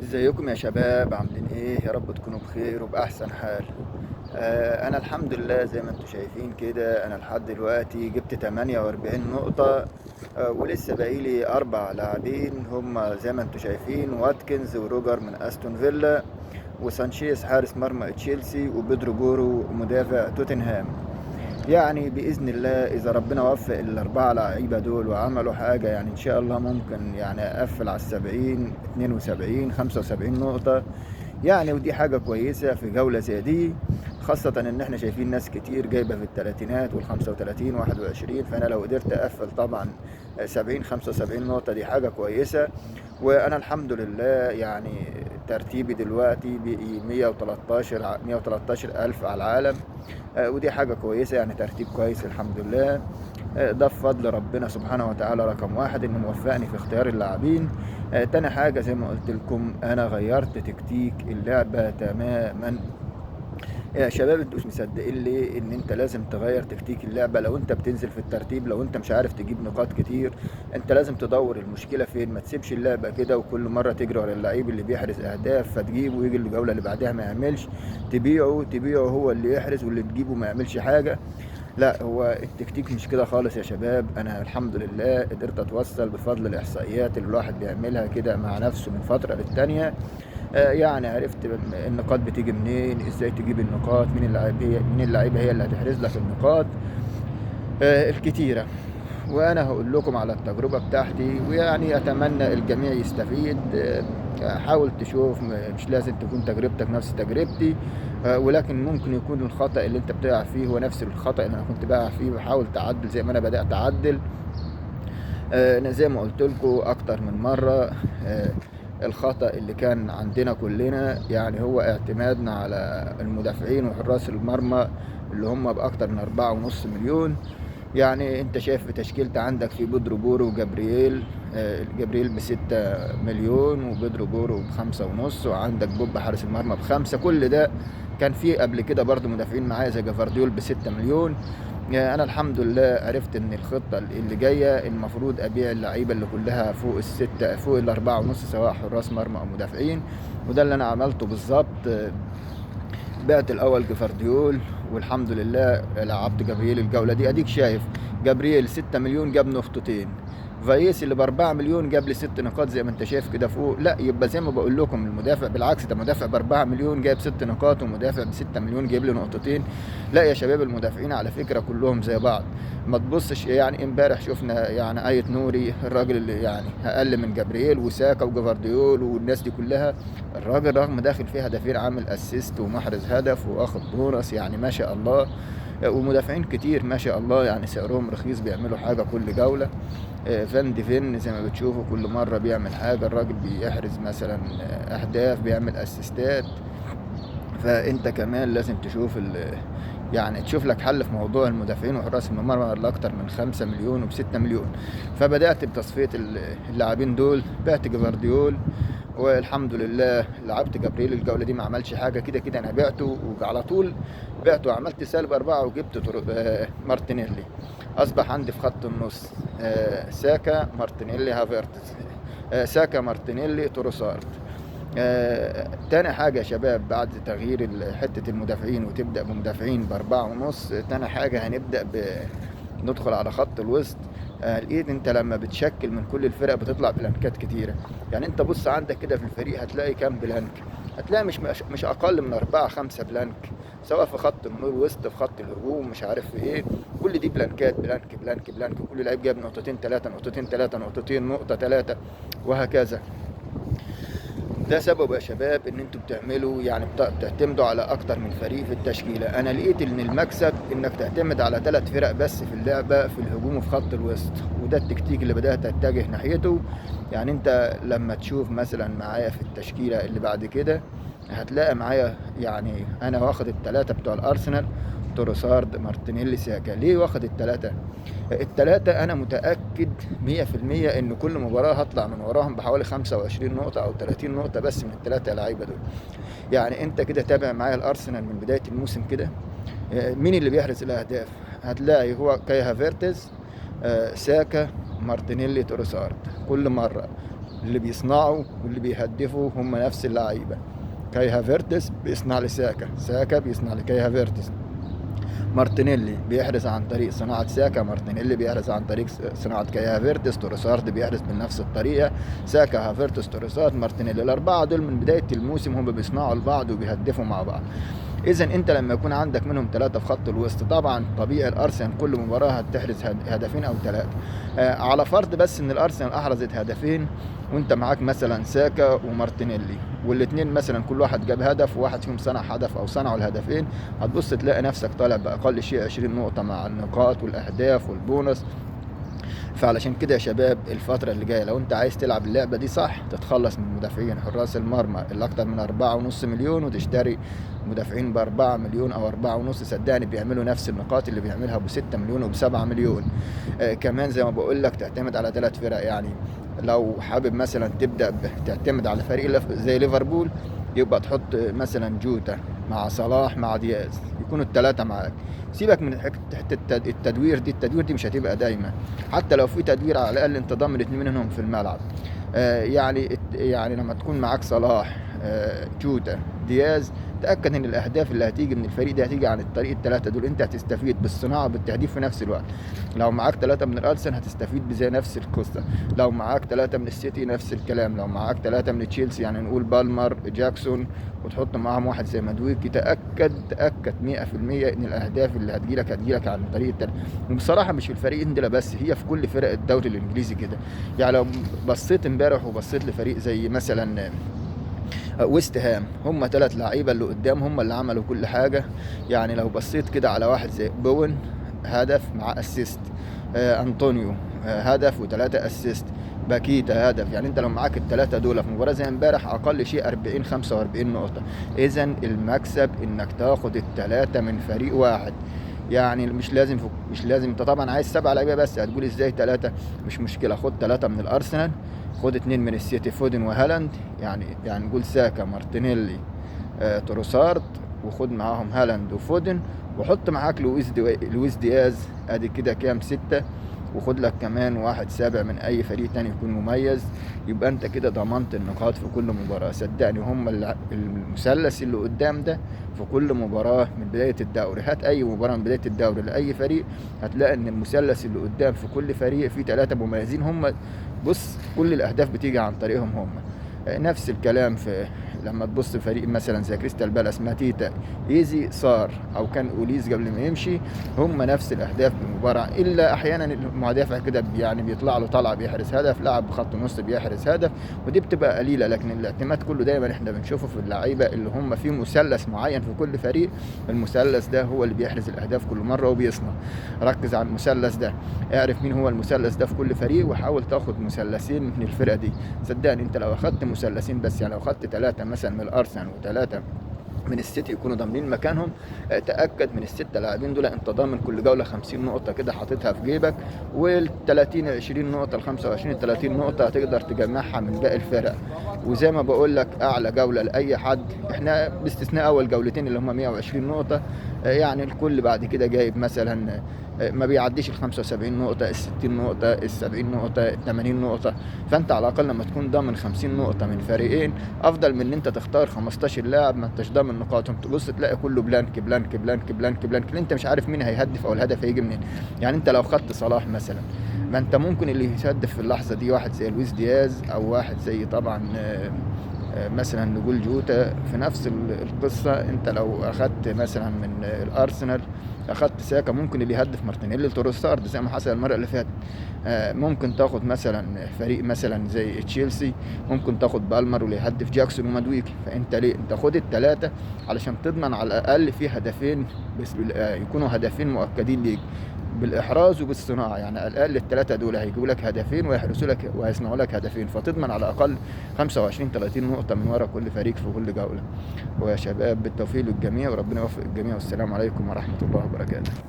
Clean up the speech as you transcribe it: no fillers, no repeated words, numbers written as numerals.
ازيكم يا شباب؟ عاملين ايه؟ يا رب تكونوا بخير وبأحسن حال. انا الحمد لله زي ما انتم شايفين كده، انا لحد دلوقتي جبت 48 نقطة. ولسه باقيلي 4 لاعبين، هم زي ما انتم شايفين: واتكنز وروجر من استون فيلا، وسانشيز حارس مرمى تشيلسي، وبيدرو بورو مدافع توتنهام. يعني بإذن الله إذا ربنا وفق ال4 لعيبة دول وعملوا حاجة، يعني إن شاء الله ممكن يعني أقفل على 70، 72، 75 نقطة. يعني ودي حاجة كويسة في جولة زي دي، خاصة إن إحنا شايفين ناس كتير جايبة في التلاتينات وال35 21. فأنا لو قدرت أقفل طبعا 70، 75 نقطة دي حاجة كويسة. وأنا الحمد لله يعني ترتيبي دلوقتي بقي 113 ألف على العالم. ودي حاجة كويسة، يعني ترتيب كويس الحمد لله. ده بفضل ربنا سبحانه وتعالى. رقم واحد إنه موفقني في اختيار اللاعبين. تاني حاجة زي ما قلت لكم، أنا غيرت تكتيك اللعبة تماما. يا شباب انتوا مش مصدقين ليه ان انت لازم تغير تكتيك اللعبة لو انت بتنزل في الترتيب؟ لو انت مش عارف تجيب نقاط كتير، انت لازم تدور المشكلة فين. ما تسيبش اللعبة كده وكل مرة تجري ورا اللعيب اللي بيحرز اهداف فتجيبه ويجي الجولة اللي بعدها ما يعملش، تبيعه هو اللي يحرز واللي تجيبه ما يعملش حاجة. لا، هو التكتيك مش كده خالص يا شباب. انا الحمد لله قدرت اتوصل بفضل الاحصائيات اللي الواحد بيعملها كده مع نفسه من فترة للتانية. يعني عرفت النقاط بتيجي منين، ازاي تجيب النقاط، مين اللعيبه هي اللي هتحرز لك النقاط الكتيره. وانا هقول لكم على التجربه بتاعتي، ويعني اتمنى الجميع يستفيد. حاول تشوف، مش لازم تكون تجربتك نفس تجربتي، ولكن ممكن يكون الخطأ اللي انت بتقع فيه هو نفس الخطأ اللي انا كنت بقع فيه، وحاول تعدل زي ما انا بدأت اعدل. أنا زي ما قلت لكم اكتر من مره، الخطأ اللي كان عندنا كلنا يعني هو اعتمادنا على المدافعين وحراس المرمى اللي هم باكتر من 4.5 مليون. يعني انت شايف في تشكيلت عندك في بودرو بورو وجابرييل. جابرييل ب6 مليون وبودرو بورو ب5.5، وعندك بوب حارس المرمى ب5. كل ده كان في قبل كده برضو مدافعين معايا زي جافارديول ب6 مليون. انا الحمد لله عرفت ان الخطه اللي جايه المفروض ابيع اللعيبه اللي كلها فوق الستة، فوق ال4.5، سواء حراس مرمى او مدافعين. وده اللي انا عملته بالظبط. بعت الاول جفارديول، والحمد لله لعبت جابرييل الجوله دي. اديك شايف جابرييل 6 مليون جاب نقطتين، فايس اللي ب4 مليون جاب لي 6 نقاط زي ما انت شايف كده فوق. لا، يبقى زي ما بقول لكم المدافع بالعكس، ده مدافع ب4 مليون جايب 6 نقاط، ومدافع ب6 مليون جايب لي نقطتين. لا يا شباب، المدافعين على فكره كلهم زي بعض. ما تبصش يعني امبارح شفنا يعني آية نوري، الراجل اللي يعني اقل من جابرييل وساكا وجفارديول والناس دي كلها، الراجل رغم داخل فيه هدفين عامل اسيست ومحرز هدف واخد بونص، يعني ما شاء الله. ومدافعين كتير ما شاء الله يعني سعرهم رخيص بيعملوا حاجة كل جولة. فان ديفين زي ما بتشوفوا كل مرة بيعمل حاجة، الراجل بيحرز مثلا أهداف، بيعمل أسيستات. فأنت كمان لازم تشوف يعني تشوف لك حل في موضوع المدافعين وحراس المرمى اللي أكتر من 5 مليون وب6 مليون. فبدأت بتصفية اللاعبين دول. بعت جفارديول والحمد لله لعبت جبريل الجولة دي، ما عملش حاجة. كده كده أنا بعته وعلى طول بعته، عملت -4 وجبت مارتينيلي. أصبح عندي في خط النص ساكا مارتينيلي هافيرتز، ساكا مارتينيلي تروسارد. تاني حاجة يا شباب، بعد تغيير حتة المدافعين وتبدأ بمدافعين ب4.5، تاني حاجة هنبدأ ندخل على خط الوسط. لقيت انت لما بتشكل من كل الفرق بتطلع بلانكات كتيرة. يعني انت بص عندك كده في الفريق هتلاقي كام بلانك؟ هتلاقي مش اقل من 4 5 بلانك، سواء في خط الوسط، في خط الهجوم، مش عارف في ايه. كل دي بلانكات، بلانك بلانك بلانك، كل لعيب جاب نقطتين ثلاثة، نقطتين ثلاثة، نقطتين، نقطة ثلاثة، وهكذا. ده سبب يا شباب ان انتوا بتعملوا يعني بتعتمدوا على اكتر من فريق في التشكيله. انا لقيت ان المكسب انك تعتمد على 3 فرق بس في اللعبه، في الهجوم وفي خط الوسط. وده التكتيك اللي بدات اتجه ناحيته. يعني انت لما تشوف مثلا معايا في التشكيله اللي بعد كده هتلاقي معايا، يعني انا واخد ال3 بتوع الارسنال: تروسارد، مارتينيلي، ساكا. ليه واخد التلاتة أنا متأكد 100% إن كل مباراة هطلع من وراهم بحوالي 25 نقطة أو 30 نقطة بس من ال3 لعيبة دول. يعني أنت كده تابع معايا الأرسنال من بداية الموسم كده. مين اللي بيحرز الأهداف؟ هتلاقي هو كاي هافيرتز، ساكا، مارتينيلي، تروسارد. كل مرة اللي بيصنعوا واللي بيهدفوا هم نفس اللعيبة. كاي هافيرتس بيصنع لساكا، ساكا بيصنع لكاي هافيرتس. مارتينيلي بيحرز عن طريق صناعة ساكا، مارتينيلي بيحرز عن طريق صناعة كاي هافيرتس، تروسارد بيحرز بنفس الطريقة، ساكا هافيرتس تروسارد مارتينيلي. الأربعة دول من بداية الموسم هم بيصنعوا لبعض وبيهدفوا مع بعض. إذا أنت لما يكون عندك منهم ثلاثة في خط الوسط، طبعا طبيعي الأرسنال كل مباراة هتحرز هدفين أو ثلاثة. على فرض بس إن الأرسنال أحرزت هدفين وأنت معاك مثلا ساكا ومارتينيلي، والاثنين مثلا كل واحد جاب هدف وواحد فيهم صنع هدف أو صنعوا الهدفين، هتبص تلاقي نفسك طالع بأقل شيء 20 نقطة مع النقاط والأهداف والبونص. فعلشان كده يا شباب الفترة اللي جاية لو انت عايز تلعب اللعبة دي صح، تتخلص من مدافعين حراس المرمى اللي اكتر من 4.5 مليون، وتشتري مدافعين ب4 مليون او 4.5. صدقني بيعملوا نفس النقاط اللي بيعملها ب6 مليون وب7 مليون. كمان زي ما بقول لك تعتمد على 3 فرق. يعني لو حابب مثلا تبدأ تعتمد على فريق زي ليفربول، يبقى تحط مثلا جوتا مع صلاح مع دياز، يكونوا الثلاثة معاك. سيبك من حته التدوير دي، التدوير دي مش هتبقى دايما. حتى لو في تدوير على الاقل انت ضامن 2 منهم في الملعب. يعني لما تكون معاك صلاح، جوتا، دياز، تأكد ان الاهداف اللي هتيجي من الفريق دي هتيجي عن الطريق الثلاثه دول. انت هتستفيد بالصناعه وبالتهديف في نفس الوقت. لو معاك ثلاثه من الارسنال هتستفيد بزي نفس القصه، لو معاك ثلاثه من السيتي نفس الكلام، لو معاك ثلاثه من تشيلسي يعني نقول بالمر جاكسون وتحط معاهم واحد زي مدويكي، تأكد 100% ان الاهداف اللي هتجيلك عن طريق وبصراحه مش في الفريق ده بس، هي في كل فرق الدوري الانجليزي كده. يعني لو بصيت امبارح وبصيت لفريق زي مثلا ويست هام، هم 3 لعيبه اللي قدام هم اللي عملوا كل حاجه. يعني لو بصيت كده على واحد زي بوين، هدف مع اسيست، انطونيو هدف و3 اسيست، باكيتا هدف. يعني انت لو معاك الثلاثه دول في مباراه زي امبارح اقل شيء 45 نقطه. اذا المكسب انك تاخد الثلاثه من فريق واحد. يعني مش لازم انت طبعا عايز 7 لعيبه بس، هتقول ازاي 3؟ مش مشكله، خد 3 من الارسنال، خد 2 من السيتي فودن وهالاند، يعني نقول ساكا مارتينيلي تروسارد، وخد معاهم هالاند وفودن، وحط معاك لويس دياز، ادي كده كام 6، وخد لك كمان واحد سابع من اي فريق تاني يكون مميز. يبقى انت كده ضمنت النقاط في كل مباراة. صدقني هم المثلث اللي قدام ده في كل مباراة من بداية الدوري. هات اي مباراة من بداية الدوري لأي فريق، هتلاقي ان المثلث اللي قدام في كل فريق فيه 3 مميزين. هم بص كل الاهداف بتيجي عن طريقهم هم. نفس الكلام في لما تبص فريق مثلا زي كريستال بالاس، ماتيتا، ايزي، صار او كان اوليز قبل ما يمشي، هم نفس الاهداف بالمباراه. الا احيانا المدافع كده يعني بيطلع له طلعه بيحرز هدف، لاعب بخط النص بيحرز هدف، ودي بتبقى قليله. لكن الاعتماد كله دايما احنا بنشوفه في اللعيبه اللي هم في مثلث معين في كل فريق. المثلث ده هو اللي بيحرز الاهداف كل مره وبيصنع. ركز على المثلث ده، اعرف مين هو المثلث ده في كل فريق، وحاول تاخد مثلثين من الفرقه دي. صدقني انت لو اخدت مثلثين بس، يعني لو اخدت 3 مثلا من الارسنال و3 من السيتي يكونوا ضامنين مكانهم، تأكد من ال6 لاعبين دول انت ضامن كل جولة 50 نقطة كده حاططها في جيبك، وال30 20 نقطة ال25 30 نقطة هتقدر تجمعها من باقي الفرق. وزي ما بقول لك اعلى جولة لأي حد، احنا باستثناء اول جولتين اللي هم 120 نقطة، يعني الكل بعد كده جايب مثلا ما بيعديش ال75 نقطة، ال60 نقطة، ال70 نقطة، ال80 نقطة. فانت على الاقل لما تكون ضامن 50 نقطة من فريقين، افضل من ان انت تختار 15 لاعب ما انتش ضامن نقاطهم، تبص تلاقي كله بلانك بلانك بلانك بلانك بلانك، انت مش عارف مين هيهدف او الهدف هيجي منين. يعني انت لو خدت صلاح مثلا، ما انت ممكن اللي يهدف في اللحظة دي واحد زي لويس دياز، او واحد زي طبعا مثلا نقول جوتا في نفس القصة. انت لو اخدت مثلا من الارسنال اخدت ساكا، ممكن اللي يهدف مارتينيلي تروسارد زي ما حصل المرة اللي فاتت. ممكن تاخد مثلا فريق مثلا زي تشيلسي، ممكن تاخد بالمر واللي يهدف جاكسون ومدويكي. فانت ليه انت خد ال3 علشان تضمن على الاقل في هدفين بس يكونوا هدفين مؤكدين ليك بالاحراز وبالصناعه. يعني على الاقل ال3 دول هيجيبوا لك هدفين ويحرزوا لك وهيصنعوا لك هدفين، فتضمن على الاقل 25 30 نقطه من ورا كل فريق في كل جوله. ويا شباب بالتوفيق للجميع، وربنا يوفق الجميع، والسلام عليكم ورحمه الله وبركاته.